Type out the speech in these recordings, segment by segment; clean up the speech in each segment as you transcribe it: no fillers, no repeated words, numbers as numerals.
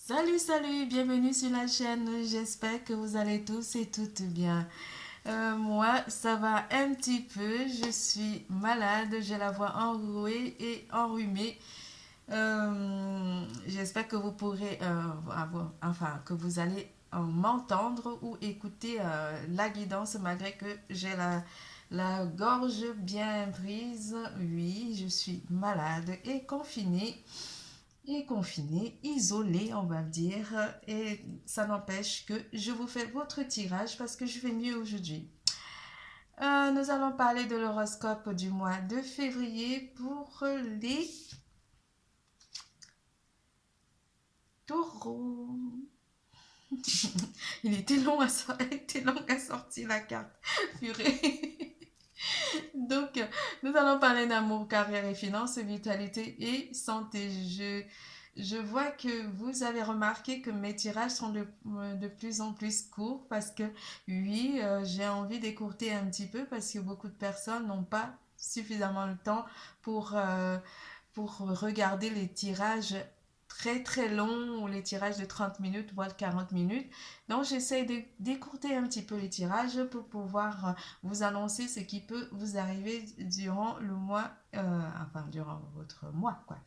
Salut, salut, bienvenue sur la chaîne. J'espère que vous allez tous et toutes bien. Moi, ça va un petit peu. Je suis malade, j'ai la voix enrouée et enrhumée. J'espère que vous pourrez enfin, que vous allez m'entendre ou écouter la guidance malgré que j'ai la gorge bien prise. Oui, je suis malade et confinée isolé, on va dire. Et ça n'empêche que je vous fais votre tirage parce que je vais mieux aujourd'hui. Nous allons parler de l'horoscope du mois de février pour les taureaux. Il était long à sortir la carte. Purée. Donc, nous allons parler d'amour, carrière et finances, vitalité et santé. Je vois que vous avez remarqué que mes tirages sont de plus en plus courts parce que, oui, j'ai envie d'écourter un petit peu parce que beaucoup de personnes n'ont pas suffisamment le temps pour, euh, pour regarder les tirages très très longs ou les tirages de 30 minutes voire 40 minutes. Donc j'essaie d'écourter un petit peu les tirages pour pouvoir vous annoncer ce qui peut vous arriver durant le mois, enfin durant votre mois quoi.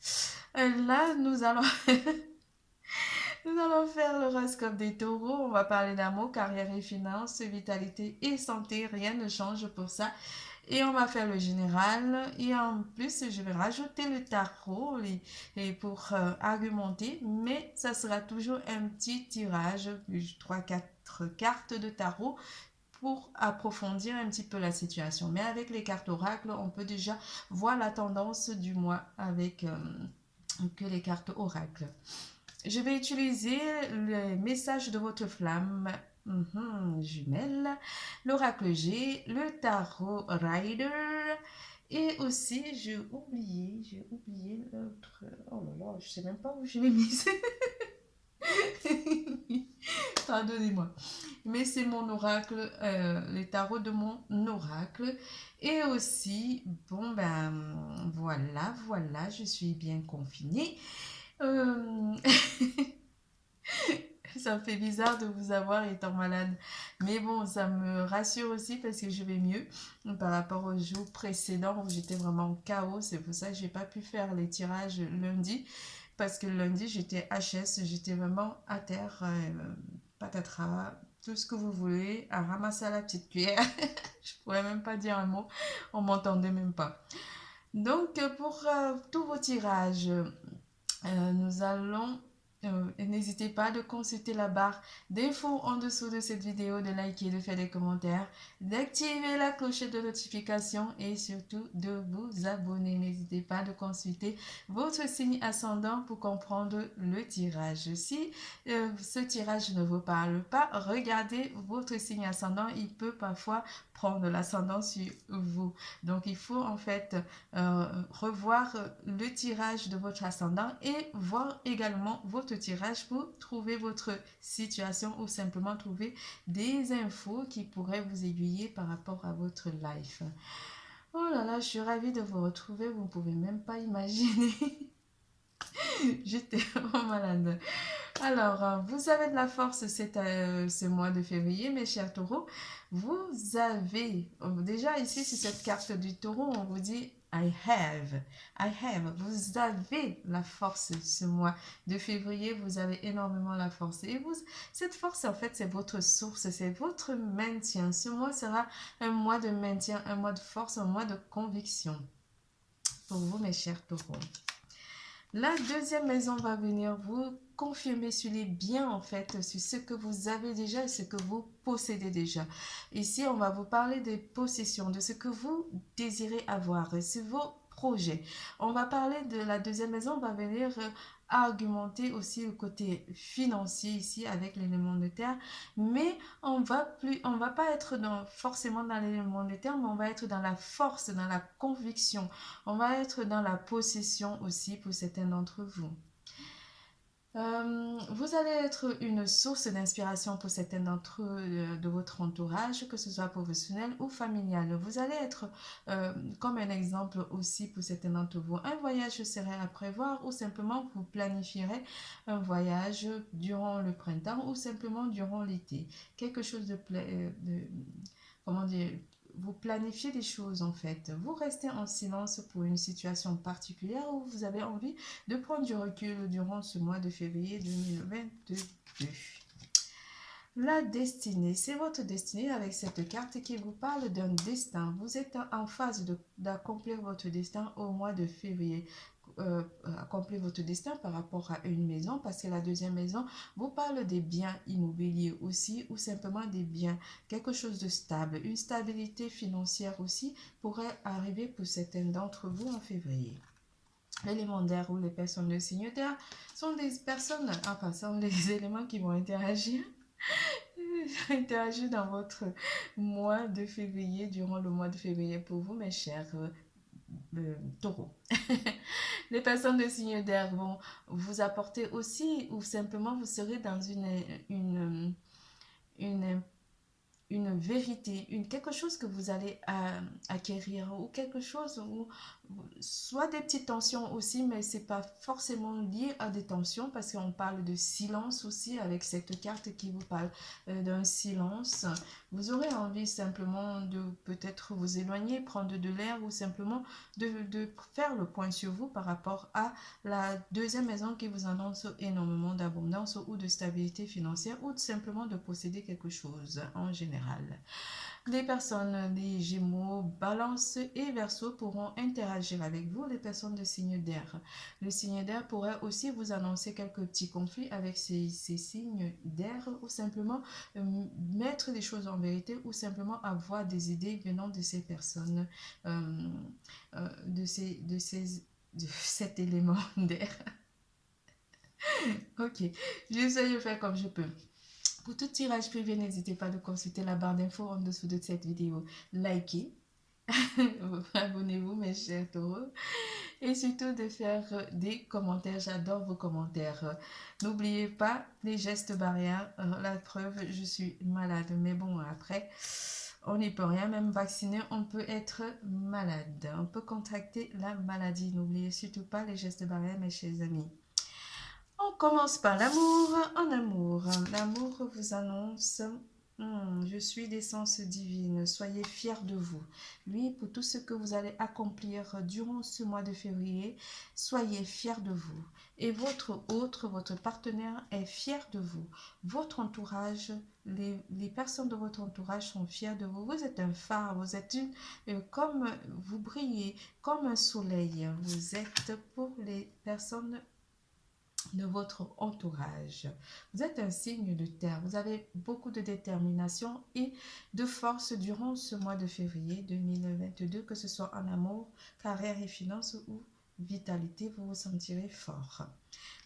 Là nous allons faire l'horoscope des taureaux, on va parler d'amour, carrière et finances, vitalité et santé, rien ne change pour ça. Et on va faire le général. Et en plus, je vais rajouter le tarot et pour argumenter. Mais ça sera toujours un petit tirage, trois quatre cartes de tarot pour approfondir un petit peu la situation. Mais avec les cartes oracles, on peut déjà voir la tendance du mois avec que les cartes oracles. Je vais utiliser le message de votre flamme jumelle, l'oracle G, le tarot Rider et aussi j'ai oublié l'autre. Oh là là, je sais même pas où je l'ai mise. Pardonnez-moi. Mais c'est mon oracle, les tarots de mon oracle. Et aussi, bon ben voilà, je suis bien confinée. Euh, Ça me fait bizarre de vous avoir étant malade. Mais bon, ça me rassure aussi parce que je vais mieux par rapport aux jours précédents où j'étais vraiment en chaos. C'est pour ça que j'ai pas pu faire les tirages lundi. Parce que lundi, j'étais HS, j'étais vraiment à terre, patatras, tout ce que vous voulez, à ramasser à la petite cuillère. Je pourrais même pas dire un mot, on m'entendait même pas. Donc, pour tous vos tirages, nous allons n'hésitez pas de consulter la barre d'infos en dessous de cette vidéo, de liker, de faire des commentaires, d'activer la clochette de notification et surtout de vous abonner. N'hésitez pas de consulter votre signe ascendant pour comprendre le tirage. Si ce tirage ne vous parle pas, regardez votre signe ascendant. Il peut parfois prendre l'ascendant sur vous. Donc il faut en fait revoir le tirage de votre ascendant et voir également votre tirage pour trouver votre situation ou simplement trouver des infos qui pourraient vous aiguiller par rapport à votre life. Oh là là, je suis ravie de vous retrouver, vous ne pouvez même pas imaginer. J'étais vraiment malade. Alors, vous avez de la force ce mois de février, mes chers taureaux. Vous avez, déjà ici sur cette carte du taureau, on vous dit I have. Vous avez la force ce mois de février, vous avez énormément la force. Et vous, cette force, en fait, c'est votre source, c'est votre maintien. Ce mois sera un mois de maintien, un mois de force, un mois de conviction pour vous, mes chers taureaux. La deuxième maison va venir vous confirmer sur les biens en fait, sur ce que vous avez déjà et ce que vous possédez déjà. Ici, on va vous parler des possessions, de ce que vous désirez avoir, sur vos projets. On va parler de la deuxième maison, on va venir argumenter aussi le côté financier ici avec l'élément de terre, mais on va pas être forcément dans l'élément de terre, mais on va être dans la force, dans la conviction. On va être dans la possession aussi pour certains d'entre vous. Vous allez être une source d'inspiration pour certains d'entre eux de votre entourage, que ce soit professionnel ou familial. Vous allez être comme un exemple aussi pour certains d'entre vous. Un voyage serait à prévoir ou simplement vous planifierez un voyage durant le printemps ou simplement durant l'été. Quelque chose comment dire, vous planifiez des choses en fait. Vous restez en silence pour une situation particulière où vous avez envie de prendre du recul durant ce mois de février 2022. La destinée, c'est votre destinée avec cette carte qui vous parle d'un destin. Vous êtes en phase d'accomplir votre destin au mois de février. Accomplir votre destin par rapport à une maison, parce que la deuxième maison vous parle des biens immobiliers aussi, ou simplement des biens, quelque chose de stable. Une stabilité financière aussi pourrait arriver pour certains d'entre vous en février. L'élément d'air ou les personnes de signe d'air sont des personnes, enfin, sont les éléments qui vont interagir dans votre mois de février, durant le mois de février pour vous, mes chers taureaux. Les personnes de signe d'air vont vous apporter aussi, ou simplement vous serez dans une vérité, quelque chose que vous allez acquérir, ou quelque chose où soit des petites tensions aussi, mais c'est pas forcément lié à des tensions, parce qu'on parle de silence aussi avec cette carte qui vous parle d'un silence. Vous aurez envie simplement de peut-être vous éloigner, prendre de l'air, ou simplement de faire le point sur vous par rapport à la deuxième maison qui vous annonce énormément d'abondance ou de stabilité financière, ou simplement de posséder quelque chose en général. Les personnes des Gémeaux, Balance et Verseau pourront interagir avec vous, les personnes de signe d'air. Le signe d'air pourrait aussi vous annoncer quelques petits conflits avec ces signes d'air, ou simplement mettre les choses en vérité, ou simplement avoir des idées venant de ces personnes, de cet élément d'air. Ok, j'essaie de faire comme je peux. Pour tout tirage privé, n'hésitez pas de consulter la barre d'infos en dessous de cette vidéo. Likez, abonnez-vous mes chers taureaux, et surtout de faire des commentaires. J'adore vos commentaires. N'oubliez pas les gestes barrières. La preuve, je suis malade, mais bon, après, on n'y peut rien. Même vacciné, on peut être malade. On peut contracter la maladie. N'oubliez surtout pas les gestes barrières, mes chers amis. On commence par l'amour. En amour, l'amour vous annonce je suis d'essence divine, soyez fiers de vous. Oui, pour tout ce que vous allez accomplir durant ce mois de février, soyez fiers de vous. Et votre partenaire est fier de vous. Votre entourage, les personnes de votre entourage sont fiers de vous. Vous êtes un phare, vous êtes comme vous brillez comme un soleil. Vous êtes pour les personnes de votre entourage. Vous êtes un signe de terre. Vous avez beaucoup de détermination et de force durant ce mois de février 2022, que ce soit en amour, carrière et finances ou vitalité, vous vous sentirez fort.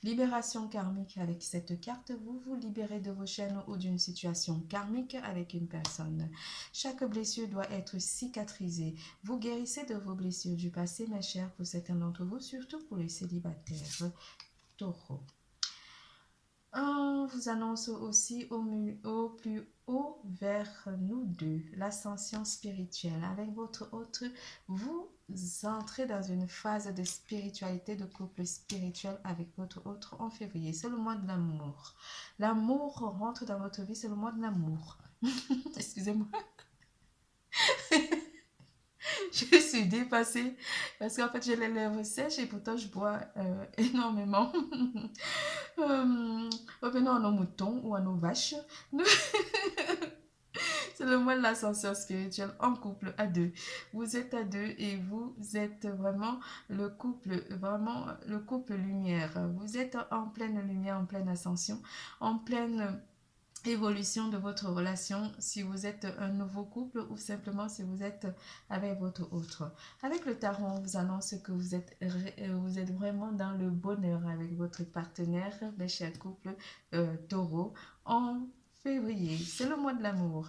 Libération karmique avec cette carte, vous vous libérez de vos chaînes ou d'une situation karmique avec une personne. Chaque blessure doit être cicatrisée. Vous guérissez de vos blessures du passé, mes chers, pour certains d'entre vous, surtout pour les célibataires. Taureau. On vous annonce aussi au plus haut vers nous deux, l'ascension spirituelle. Avec votre autre, vous entrez dans une phase de spiritualité, de couple spirituel avec votre autre en février. C'est le mois de l'amour. L'amour rentre dans votre vie, c'est le mois de l'amour. Excusez-moi. Je suis dépassée parce qu'en fait j'ai les lèvres sèches et pourtant je bois énormément. Revenons à nos moutons ou à nos vaches. C'est le mois de l'ascension spirituelle en couple à deux. Vous êtes à deux et vous êtes vraiment le couple lumière. Vous êtes en pleine lumière, en pleine ascension, en pleine évolution de votre relation, si vous êtes un nouveau couple ou simplement si vous êtes avec votre autre. Avec le tarot, on vous annonce que vous êtes vraiment dans le bonheur avec votre partenaire, mes chers couples taureau, en février. C'est le mois de l'amour.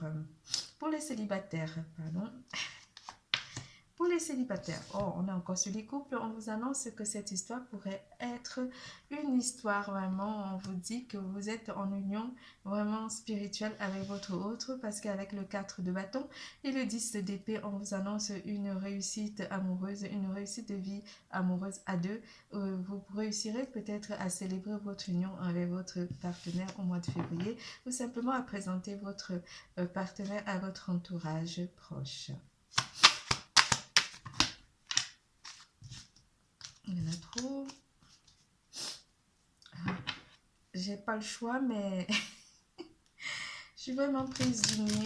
Pour les célibataires, Pour les célibataires, oh, on est encore sur les couples, on vous annonce que cette histoire pourrait être une histoire vraiment, on vous dit que vous êtes en union vraiment spirituelle avec votre autre, parce qu'avec le 4 de bâton et le 10 d'épée, on vous annonce une réussite amoureuse, une réussite de vie amoureuse à deux. Vous réussirez peut-être à célébrer votre union avec votre partenaire au mois de février, ou simplement à présenter votre partenaire à votre entourage proche. Il y en a trop. J'ai pas le choix, mais je suis vraiment prise du nez.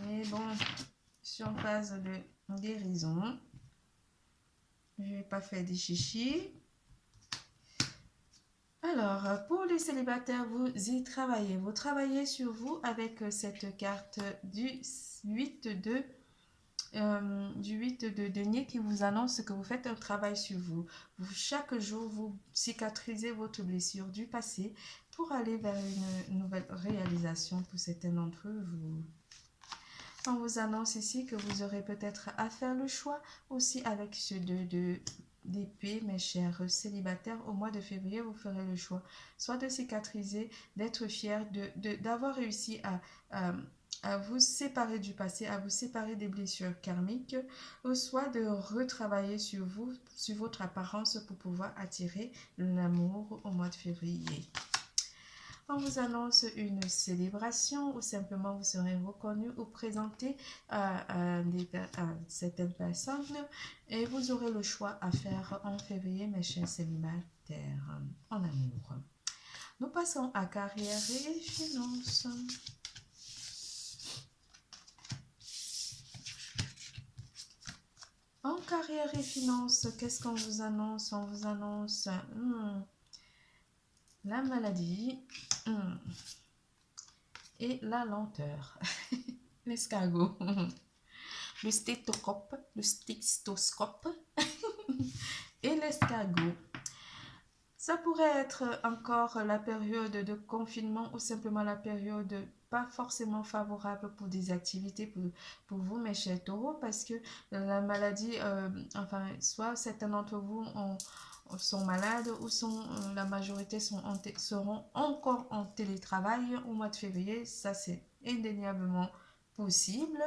Mais bon, je suis en phase de guérison. Je vais pas faire des chichis. Alors, pour les célibataires, vous y travaillez. Vous travaillez sur vous avec cette carte du 8 de denier qui vous annonce que vous faites un travail sur vous. Chaque jour, vous cicatrisez votre blessure du passé pour aller vers une nouvelle réalisation pour certains d'entre vous. On vous annonce ici que vous aurez peut-être à faire le choix aussi avec ce 2 d'épée, mes chers célibataires. Au mois de février, vous ferez le choix soit de cicatriser, d'être fier, d'avoir réussi à vous séparer du passé, à vous séparer des blessures karmiques, ou soit de retravailler sur vous, sur votre apparence pour pouvoir attirer l'amour au mois de février. On vous annonce une célébration ou simplement vous serez reconnu ou présenté à certaines personnes et vous aurez le choix à faire en février, mes chers célibataires, en amour. Nous passons à carrière et finances. En carrière et finances, qu'est-ce qu'on vous annonce? On vous annonce la maladie et la lenteur. L'escargot. Le stéthoscope et l'escargot. Ça pourrait être encore la période de confinement ou simplement la période pas forcément favorable pour des activités pour vous, mes chers taureaux, parce que la maladie, soit certains d'entre vous sont malades ou la majorité seront encore en télétravail au mois de février. Ça, c'est indéniablement possible.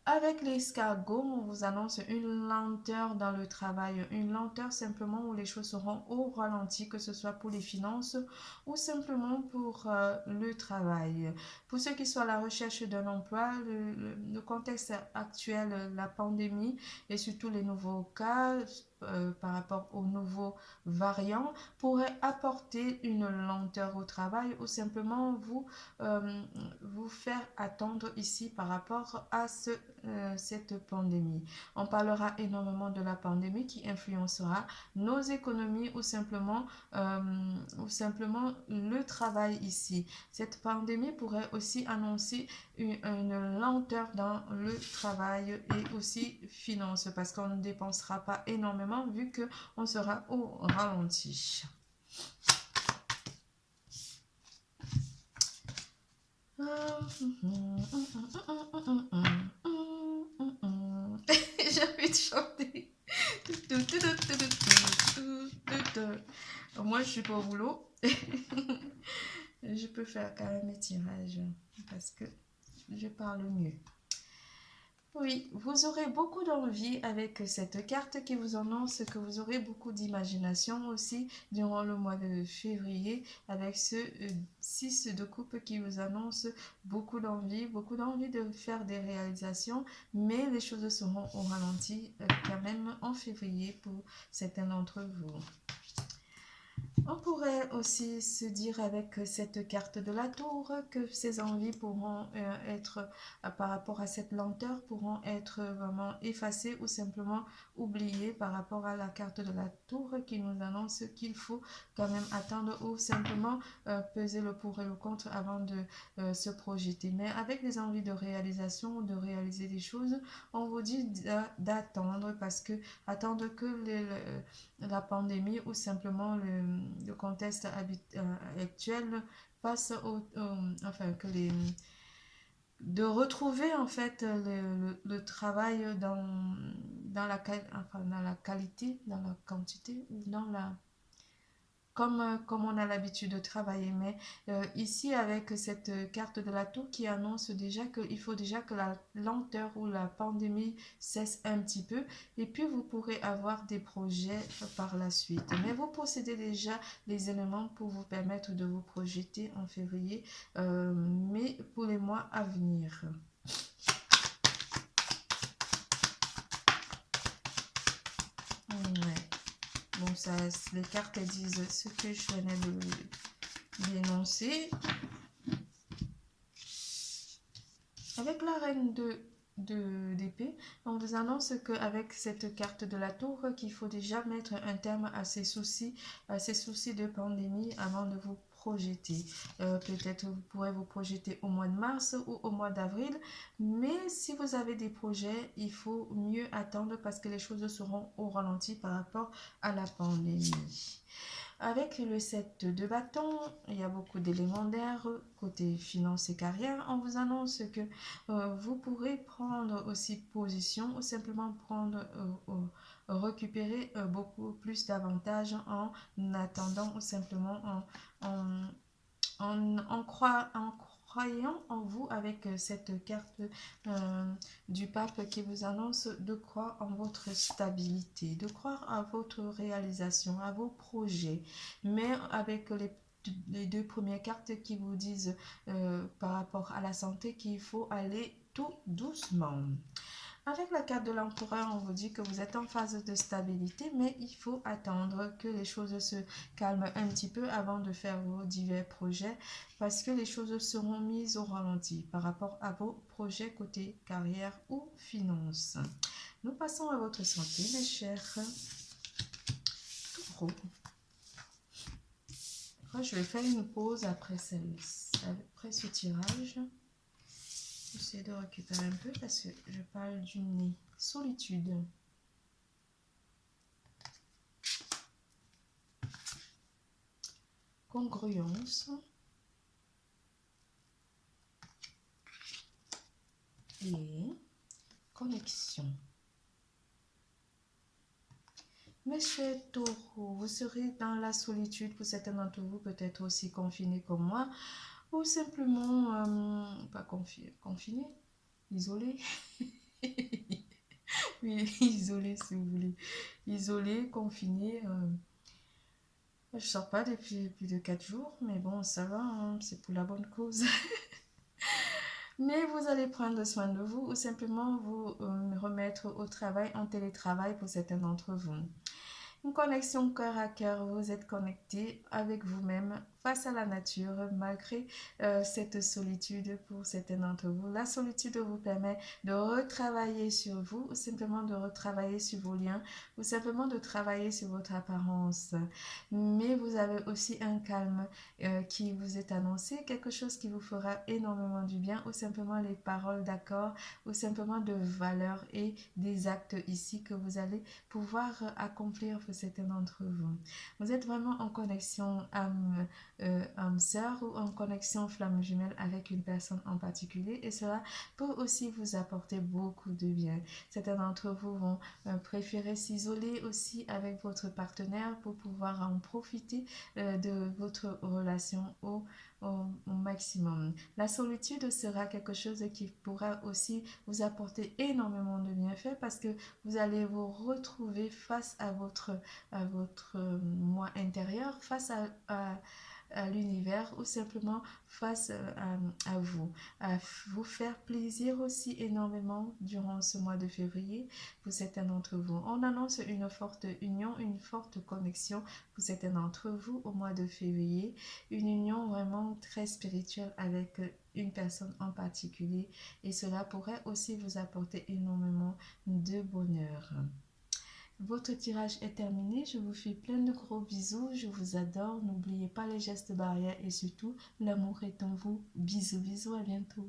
Avec l'escargot, on vous annonce une lenteur dans le travail, une lenteur simplement où les choses seront au ralenti, que ce soit pour les finances ou simplement pour le travail. Pour ceux qui sont à la recherche d'un emploi, le contexte actuel, la pandémie et surtout les nouveaux cas par rapport aux nouveaux variants pourrait apporter une lenteur au travail ou simplement vous faire attendre ici par rapport à cette pandémie. On parlera énormément de la pandémie qui influencera nos économies ou simplement le travail ici. Cette pandémie pourrait aussi annoncer une lenteur dans le travail et aussi finance parce qu'on ne dépensera pas énormément vu qu'on sera au ralenti. J'ai envie de chanter. Moi, je suis pas au boulot. Je peux faire quand même mes tirages parce que je parle mieux. Oui, vous aurez beaucoup d'envie avec cette carte qui vous annonce que vous aurez beaucoup d'imagination aussi durant le mois de février avec ce 6 de coupe qui vous annonce beaucoup d'envie de faire des réalisations, mais les choses seront au ralenti quand même en février pour certains d'entre vous. On pourrait aussi se dire avec cette carte de la tour que ces envies pourront être, par rapport à cette lenteur, pourront être vraiment effacées ou simplement oubliées par rapport à la carte de la tour qui nous annonce qu'il faut quand même attendre ou simplement peser le pour et le contre avant de se projeter. Mais avec les envies de réalisation ou de réaliser des choses, on vous dit d'attendre parce que attendre que la pandémie ou simplement le contexte actuel passe enfin que de retrouver en fait le travail dans la qualité, dans la quantité ou dans la comme on a l'habitude de travailler. Mais ici, avec cette carte de la tour qui annonce déjà qu'il faut déjà que la lenteur ou la pandémie cesse un petit peu. Et puis, vous pourrez avoir des projets par la suite. Mais vous possédez déjà les éléments pour vous permettre de vous projeter en février, mais pour les mois à venir. Ouais. Bon, ça, les cartes disent ce que je venais d'énoncer. Avec la reine d'épée, on vous annonce qu'avec cette carte de la tour, qu'il faut déjà mettre un terme à ces soucis de pandémie avant de vous projeter. Peut-être vous pourrez vous projeter au mois de mars ou au mois d'avril, mais si vous avez des projets, il faut mieux attendre parce que les choses seront au ralenti par rapport à la pandémie. Avec le 7 de bâton, il y a beaucoup d'éléments d'air. Côté finance et carrière, on vous annonce que vous pourrez prendre aussi position ou simplement récupérer beaucoup plus d'avantages en attendant ou simplement en croyant en vous avec cette carte du pape qui vous annonce de croire en votre stabilité, de croire à votre réalisation, à vos projets, mais avec les deux premières cartes qui vous disent par rapport à la santé qu'il faut aller tout doucement. Avec la carte de l'empereur, on vous dit que vous êtes en phase de stabilité, mais il faut attendre que les choses se calment un petit peu avant de faire vos divers projets, parce que les choses seront mises au ralenti par rapport à vos projets côté carrière ou finance. Nous passons à votre santé, mes chers taureaux. Je vais faire une pause après ce tirage. J'essaie de récupérer un peu parce que je parle du nez. Solitude. Congruence. Et connexion. Mes chers taureaux, vous serez dans la solitude pour certains d'entre vous, peut-être aussi confinés comme moi, ou simplement, pas confinés, isolés. Oui, isolés si vous voulez. Isolés, confinés. Je sors pas depuis plus de 4 jours, mais bon, ça va, hein, c'est pour la bonne cause. Mais vous allez prendre soin de vous ou simplement vous remettre au travail en télétravail pour certains d'entre vous. Une connexion cœur à cœur, vous êtes connecté avec vous-même face à la nature malgré cette solitude pour certains d'entre vous. La solitude vous permet de retravailler sur vous ou simplement de retravailler sur vos liens ou simplement de travailler sur votre apparence. Mais vous avez aussi un calme qui vous est annoncé, quelque chose qui vous fera énormément du bien ou simplement les paroles d'accord ou simplement de valeurs et des actes ici que vous allez pouvoir accomplir pour certains d'entre vous. Vous êtes vraiment en connexion âme sœur ou en connexion flamme jumelle avec une personne en particulier et cela peut aussi vous apporter beaucoup de bien. Certains d'entre vous vont préférer s'isoler aussi avec votre partenaire pour pouvoir en profiter de votre relation au maximum. La solitude sera quelque chose qui pourra aussi vous apporter énormément de bienfaits parce que vous allez vous retrouver face à votre moi intérieur, face à l'univers ou simplement face à vous faire plaisir aussi énormément durant ce mois de février pour certains d'entre vous. On annonce une forte union, une forte connexion pour certains d'entre vous au mois de février, une union vraiment très spirituelle avec une personne en particulier et cela pourrait aussi vous apporter énormément de bonheur. Votre tirage est terminé, je vous fais plein de gros bisous, je vous adore, n'oubliez pas les gestes barrières et surtout l'amour est en vous. Bisous, bisous, à bientôt.